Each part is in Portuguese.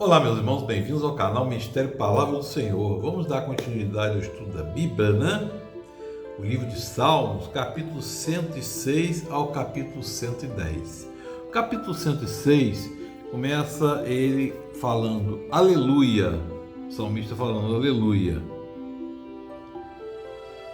Olá, meus irmãos, bem-vindos ao canal Ministério Palavra do Senhor. Vamos dar continuidade ao estudo da Bíblia, né? O livro de Salmos, capítulo 106 ao capítulo 110. O capítulo 106 começa ele falando aleluia, o salmista falando aleluia.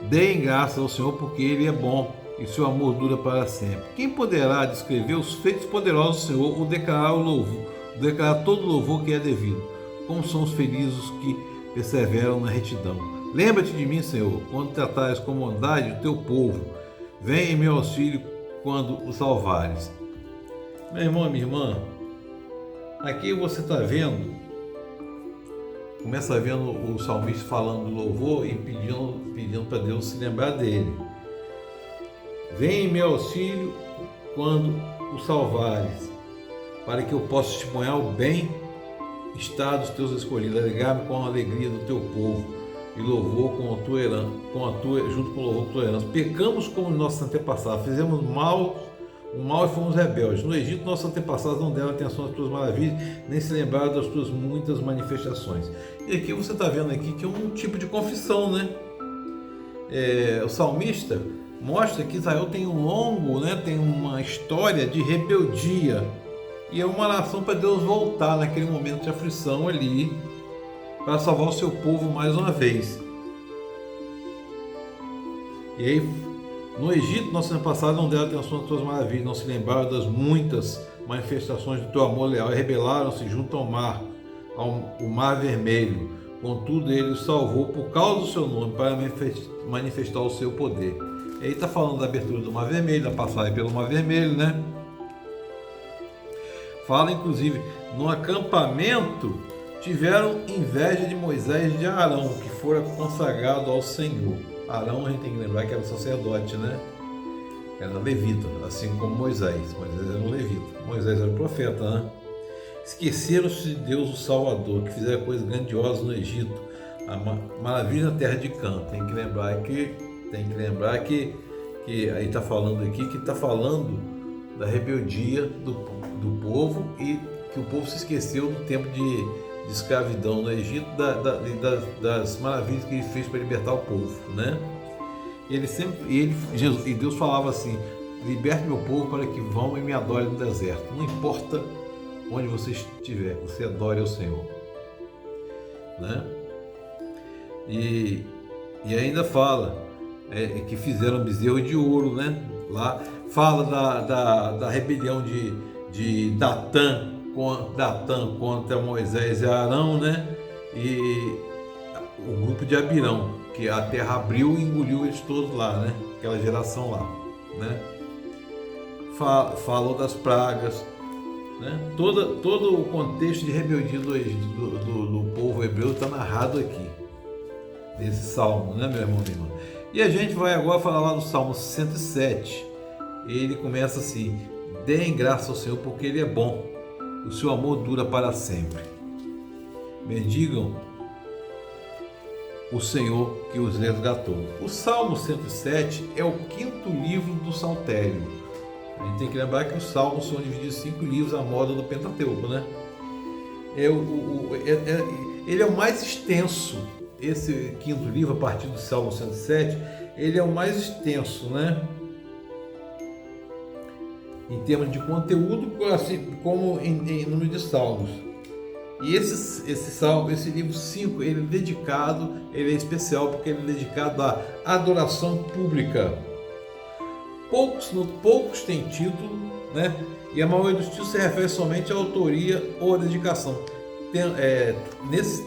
Deem graças ao Senhor porque Ele é bom e seu amor dura para sempre. Quem poderá descrever os feitos poderosos do Senhor ou declarar o louvor? Declarar todo o louvor que é devido. Como são os felizes que perseveram na retidão. Lembra-te de mim, Senhor, quando tratares com bondade o teu povo. Vem em meu auxílio quando o salvares. Meu irmão, minha irmã, aqui você está vendo, começa vendo o salmista falando do louvor e pedindo para Deus se lembrar dele. Vem em meu auxílio quando o salvares, para que eu possa testemunhar o bem-estar dos teus escolhidos, alegrar-me com a alegria do teu povo e louvor com a tua herança, junto com o louvor com a tua herança. Pecamos como nossos antepassados, fizemos o mal e fomos rebeldes. No Egito, nossos antepassados não deram atenção às tuas maravilhas, nem se lembraram das tuas muitas manifestações. E aqui você está vendo aqui que é um tipo de confissão, né? O salmista mostra que Israel tem tem uma história de rebeldia. E é uma oração para Deus voltar naquele momento de aflição ali, para salvar o seu povo mais uma vez. E aí, no Egito, nossos antepassados não deram atenção às tuas maravilhas, não se lembraram das muitas manifestações do teu amor leal, e rebelaram-se junto ao mar vermelho. Contudo, ele os salvou por causa do seu nome, para manifestar o seu poder. E aí está falando da abertura do mar vermelho, da passagem pelo mar vermelho, né? Fala, inclusive, no acampamento tiveram inveja de Moisés e de Arão, que fora consagrado ao Senhor. Arão, a gente tem que lembrar que era sacerdote, né? Era levita, assim como Moisés. Moisés era um levita, Moisés era um profeta, né? Esqueceram-se de Deus, o Salvador, que fizeram coisas grandiosas no Egito, a maravilha na terra de Cã. Tem que lembrar que aí está falando aqui que está falando da rebeldia do povo e que o povo se esqueceu do tempo de escravidão no Egito, das maravilhas que ele fez para libertar o povo, né? E Deus falava assim: liberte meu povo para que vão e me adorem no deserto. Não importa onde você estiver, você adore ao Senhor, né? E ainda fala que fizeram bezerro de ouro, né? Lá fala da rebelião de Datã contra Moisés e Arão, né? E o grupo de Abirão, que a terra abriu e engoliu eles todos lá, né? Aquela geração lá, né? Falou das pragas, né? Todo o contexto de rebeldia do povo hebreu está narrado aqui, nesse salmo, né, meu irmão e minha irmã? E a gente vai agora falar lá do Salmo 107. Ele começa assim: deem graça ao Senhor porque Ele é bom, o seu amor dura para sempre. Bendigam o Senhor que os resgatou. O Salmo 107 é o quinto livro do Saltério. A gente tem que lembrar que os Salmos são divididos em 5 livros à moda do Pentateuco, né? Ele é o mais extenso. Esse quinto livro, a partir do Salmo 107, ele é o mais extenso, né? Em termos de conteúdo, assim como em número de salmos. E esse livro 5, ele é especial porque ele é dedicado à adoração pública. Poucos têm título, né? E a maioria dos títulos se refere somente à autoria ou à dedicação. Nesse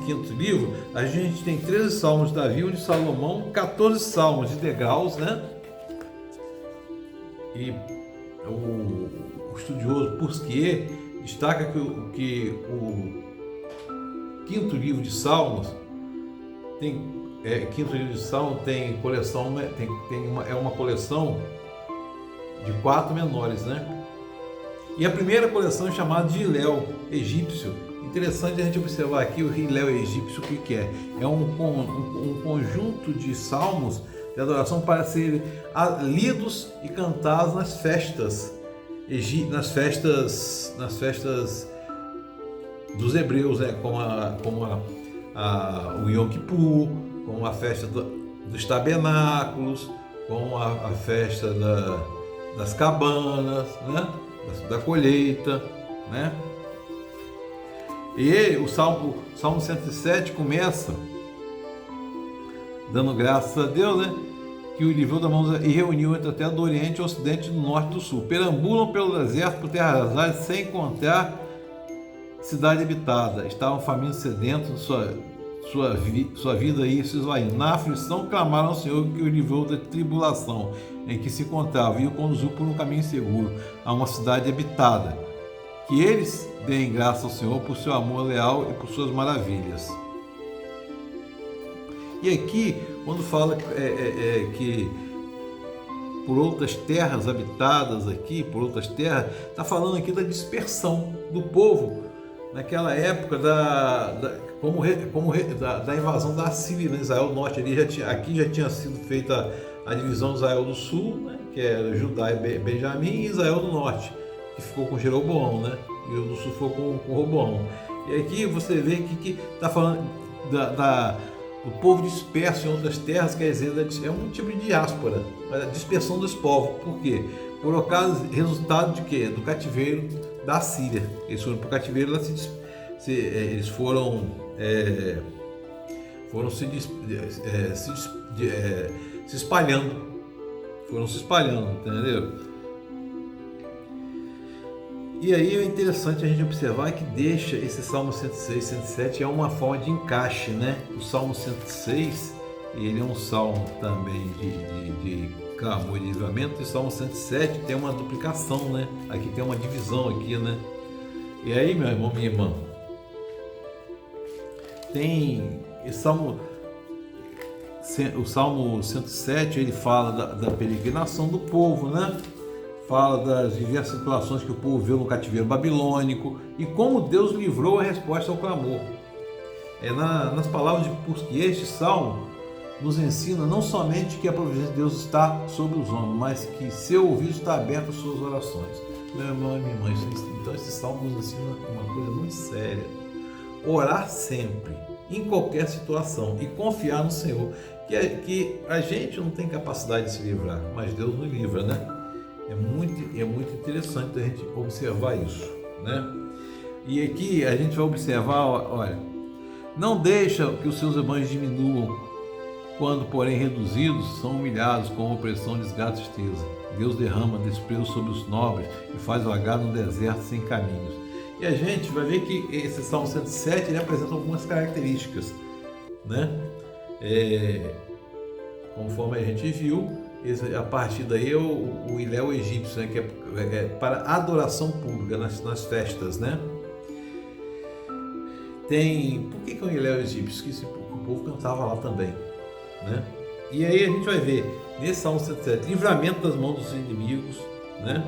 quinto livro, a gente tem 13 salmos de Davi, um de Salomão, 14 salmos de degraus, né? E o estudioso Pusquier destaca que o quinto livro de Salmos tem coleção, é uma coleção de 4 menores, né? E a primeira coleção é chamada de Hillel egípcio. Interessante a gente observar aqui o Hillel egípcio, o que é? É um conjunto de salmos de adoração para serem lidos e cantados nas festas dos hebreus, né? O Yom Kippur, como a festa dos tabernáculos, como a festa das cabanas, né? Da colheita, né? E o Salmo 107 começa dando graças a Deus, né? Que o livrou da mão e reuniu entre a terra do Oriente, o Ocidente, do Norte e do Sul. Perambulam pelo deserto, por terras áridas, sem encontrar cidade habitada. Estavam famintos, sedentos, sua vida ia se esvaindo. Na aflição, clamaram ao Senhor, que o livrou da tribulação em que se encontrava e o conduziu por um caminho seguro a uma cidade habitada. Que eles deem graça ao Senhor por seu amor leal e por suas maravilhas. E aqui, quando fala que por outras terras habitadas aqui, por outras terras, está falando aqui da dispersão do povo naquela época da invasão da Assíria, né? Israel do Norte. Aqui já tinha sido feita a divisão de Israel do Sul, né? Que era Judá e Benjamim, e Israel do Norte, que ficou com Jeroboão, né? E o do Sul ficou com Roboão. E aqui você vê que está falando do povo disperso em outras terras, quer dizer, é um tipo de diáspora, a dispersão dos povos. Por quê? Por resultado de quê? Do cativeiro da Síria. Eles foram para o cativeiro, eles foram se espalhando. Foram se espalhando, entendeu? E aí é interessante a gente observar que deixa esse Salmo 106, 107 é uma forma de encaixe, né? O Salmo 106, ele é um salmo também de clamor e de livramento, e o Salmo 107 tem uma duplicação, né? Aqui tem uma divisão aqui, né? E aí, meu irmão, minha irmã, tem o Salmo 107, ele fala da peregrinação do povo, né? Fala das diversas situações que o povo viu no cativeiro babilônico e como Deus livrou a resposta ao clamor. Nas palavras de Pusque, este salmo nos ensina não somente que a providência de Deus está sobre os homens, mas que seu ouvido está aberto às suas orações. Meu irmão e minha irmã, então esse salmo nos ensina uma coisa muito séria. Orar sempre, em qualquer situação, e confiar no Senhor, que a gente não tem capacidade de se livrar, mas Deus nos livra, né? É muito interessante a gente observar isso, né? E aqui a gente vai observar, olha, não deixa que os seus rebanhos diminuam, quando porém reduzidos, são humilhados com opressão, desgraça e tristeza. Deus derrama desprezo sobre os nobres e faz vagar no deserto sem caminhos. E a gente vai ver que esse Salmo 107 ele apresenta algumas características, né? Conforme a gente viu, a partir daí o Iléu egípcio, né, que é para adoração pública nas festas, né? Por que é um Iléu egípcio? Porque o povo cantava lá também, né? E aí a gente vai ver nesse Salmo 107, livramento das mãos dos inimigos, né?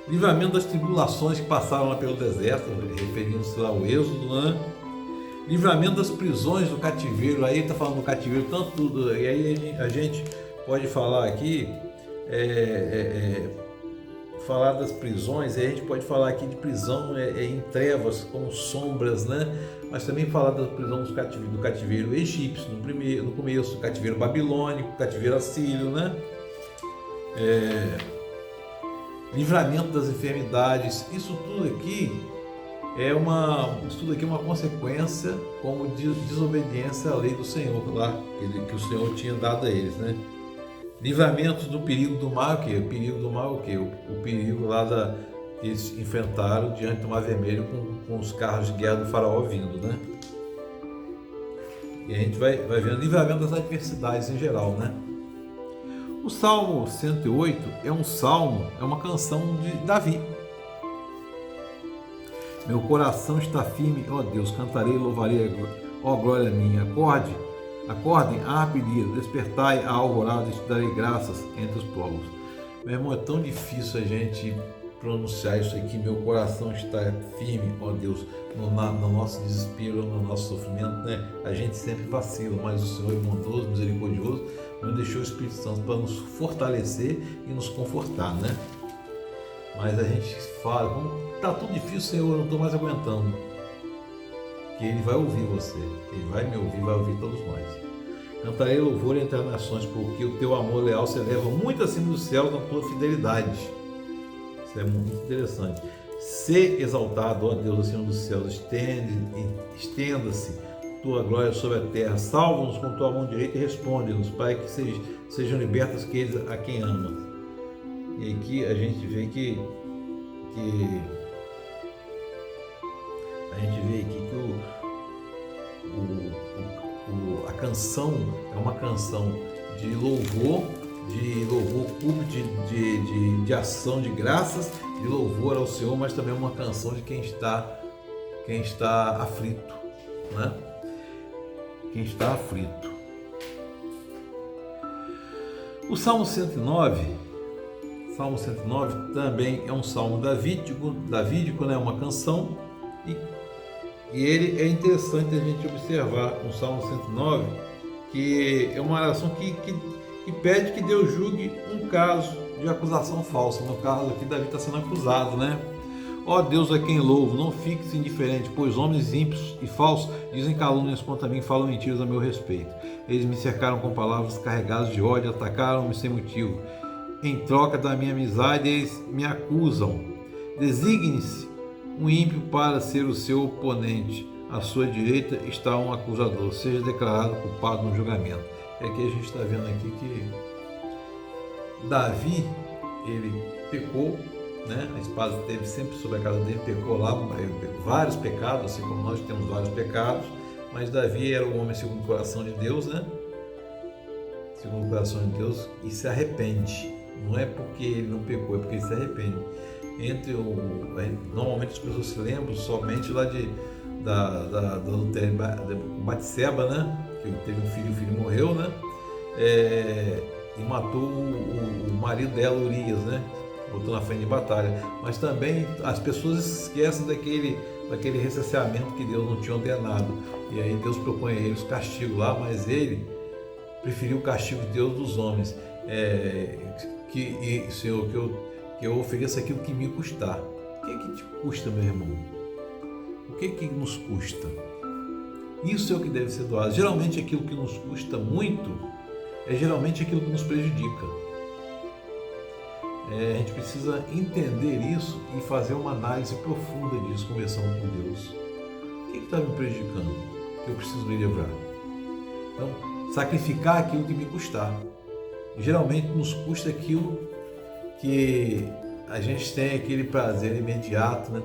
Livramento das tribulações que passaram lá pelo deserto, referindo-se lá ao Êxodo, né? Livramento das prisões do cativeiro, aí está falando do cativeiro, tanto tudo, e aí a gente pode falar aqui, falar das prisões, a gente pode falar aqui de prisão em trevas, como sombras, né? Mas também falar da prisão do cativeiro egípcio, no começo, do cativeiro babilônico, cativeiro assírio, né? Livramento das enfermidades, isso tudo aqui é uma consequência como desobediência à lei do Senhor lá, que o Senhor tinha dado a eles, né? Livramento do perigo do mar, o quê? O perigo do mar, o quê? O perigo lá que eles enfrentaram diante do Mar Vermelho com os carros de guerra do faraó vindo, né? E a gente vai vendo livramento das adversidades em geral, né? O Salmo 108 é uma canção de Davi. Meu coração está firme, ó Deus, cantarei, louvarei, ó glória minha. Acordem, harpa e lira, despertai a alvorada e te darei graças entre os povos. Meu irmão, é tão difícil a gente pronunciar isso aqui, meu coração está firme, ó Deus, no nosso desespero, no nosso sofrimento, né? A gente sempre vacila, mas o Senhor é bondoso, misericordioso, nos deixou o Espírito Santo para nos fortalecer e nos confortar, né? Mas a gente fala, está tudo difícil, Senhor, eu não estou mais aguentando. que Ele vai ouvir você, Ele vai me ouvir, vai ouvir todos nós. Cantarei louvor entre as nações, porque o teu amor leal se eleva muito acima dos céus na tua fidelidade. Isso é muito interessante. Ser exaltado, ó Deus, acima dos céus, estenda-se tua glória sobre a terra, salva-nos com tua mão direita e responde-nos, para que sejam libertos aqueles a quem amas. E aqui a gente vê que a canção é uma canção de louvor público, de ação de graças, de louvor ao Senhor, mas também uma canção de quem está aflito, né? Quem está aflito. O Salmo 109 também é um salmo davídico, né? Uma canção, e ele é interessante a gente observar no Salmo 109, que é uma oração que pede que Deus julgue um caso de acusação falsa. No caso aqui, Davi está sendo acusado, né? Ó Deus, a quem louvo, não fiques indiferente, pois homens ímpios e falsos dizem calúnias contra mim, falam mentiras a meu respeito. Eles me cercaram com palavras carregadas de ódio, atacaram-me sem motivo. Em troca da minha amizade, eles me acusam. Designe-se um ímpio para ser o seu oponente. À sua direita está um acusador. Seja declarado culpado no julgamento. É que a gente está vendo aqui que Davi, ele pecou, né? A espada esteve sempre sobre a casa dele, pecou lá, vários pecados, assim como nós temos vários pecados, mas Davi era um homem segundo o coração de Deus, né? Segundo o coração de Deus, e se arrepende. Não é porque ele não pecou, é porque ele se arrepende. Normalmente as pessoas se lembram somente lá da adultério com Batseba, né? Que teve um filho e o filho morreu, né? E matou o marido dela, Urias, né? Botou na frente de batalha. Mas também as pessoas esquecem daquele recenseamento que Deus não tinha ordenado. E aí Deus propõe a eles castigo lá, mas ele preferiu o castigo de Deus dos homens. Senhor, que eu ofereça aquilo que me custar. O que te custa, meu irmão? O que nos custa? Isso é o que deve ser doado. Geralmente aquilo que nos custa muito é geralmente aquilo que nos prejudica. A gente precisa entender isso e fazer uma análise profunda disso, conversando com Deus. O que está me prejudicando? Que eu preciso me livrar? Então, sacrificar aquilo que me custar. Geralmente nos custa aquilo que a gente tem aquele prazer imediato, né?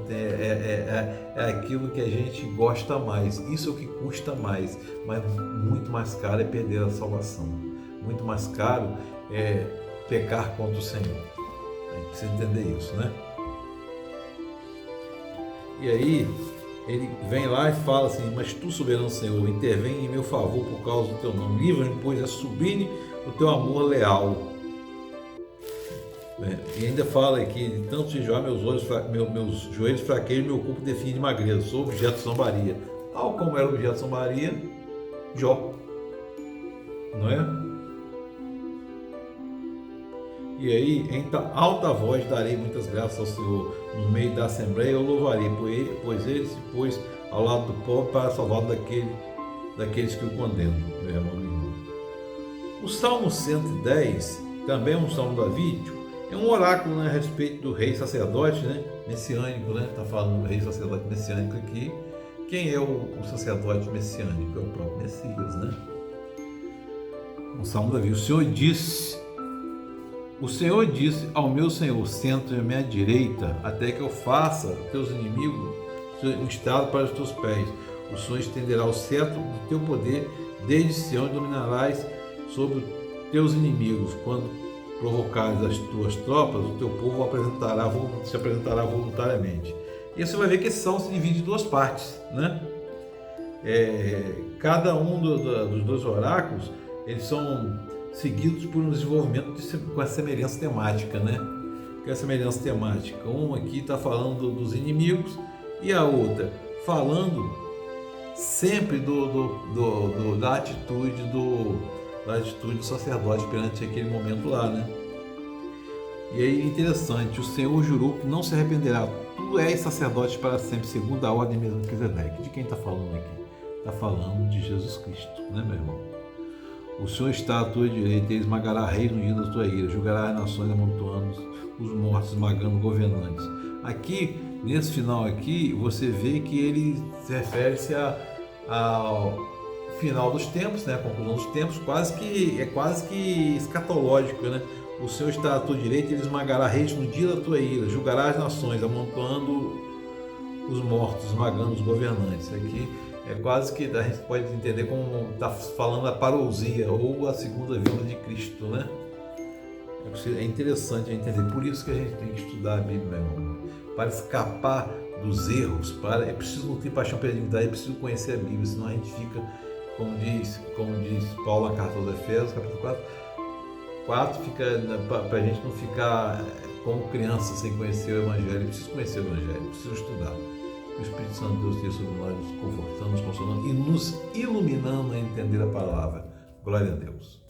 É aquilo que a gente gosta mais. Isso é o que custa mais, mas muito mais caro é perder a salvação. Muito mais caro é pecar contra o Senhor. A gente precisa entender isso, né? E aí ele vem lá e fala assim: mas tu, soberano Senhor, intervém em meu favor por causa do teu nome. Livra-me, pois é sublime o teu amor leal. E ainda fala aqui: de tanto jejuar meus joelhos fraquejam, meu corpo define de magreza, sou objeto de zombaria. Tal como era objeto de zombaria Jó, não é? E aí, em alta voz darei muitas graças ao Senhor, no meio da assembleia eu louvarei, pois ele se pôs ao lado do pobre para salvá-lo daqueles que o condenam, meu irmão e irmã. O Salmo 110, também é um salmo davídico, é um oráculo, né, a respeito do rei sacerdote, né, messiânico, né? Está falando do rei sacerdote messiânico aqui. Quem é o sacerdote messiânico? É o próprio Messias, né? Um salmo Davi. O Senhor disse ao meu Senhor: senta à minha direita, até que eu faça teus inimigos um estrado para os teus pés. O Senhor estenderá o cetro do teu poder desde Sião e dominarás sobre teus inimigos. Quando provocares as tuas tropas, o teu povo se apresentará voluntariamente. E você vai ver que esse salmo se divide em duas partes, né? Cada um dos dois oráculos, eles são seguidos por um desenvolvimento com a semelhança temática, né? Que é a semelhança temática. Uma aqui está falando dos inimigos e a outra falando sempre da atitude do sacerdote perante aquele momento lá, né? E aí é interessante: o Senhor jurou que não se arrependerá. Tu és sacerdote para sempre, segundo a ordem mesmo de Melquisedeque. De quem está falando aqui? Está falando de Jesus Cristo, né, meu irmão? O Senhor está à tua direita, ele esmagará reis no dia da tua ira, julgará as nações amontoando os mortos, esmagando governantes. Aqui, nesse final aqui, você vê que ele se refere-se ao final dos tempos, né, a conclusão dos tempos, quase que escatológico, né? O Senhor está à tua direita, ele esmagará reis no dia da tua ira, julgará as nações, amontoando os mortos, esmagando os governantes. Aqui é quase que a gente pode entender como está falando a parousia ou a segunda vinda de Cristo, né? É interessante a entender, por isso que a gente tem que estudar a Bíblia, meu irmão, para escapar dos erros, é preciso não ter paixão pela divindade, é preciso conhecer a Bíblia, senão a gente fica, como diz Paulo na carta aos Efésios, capítulo 4, para a gente não ficar como criança sem conhecer o Evangelho. É preciso conhecer o Evangelho, é preciso estudar. O Espírito Santo de Deus esteja sobre nós, nos confortando, nos consolando e nos iluminando a entender a palavra. Glória a Deus.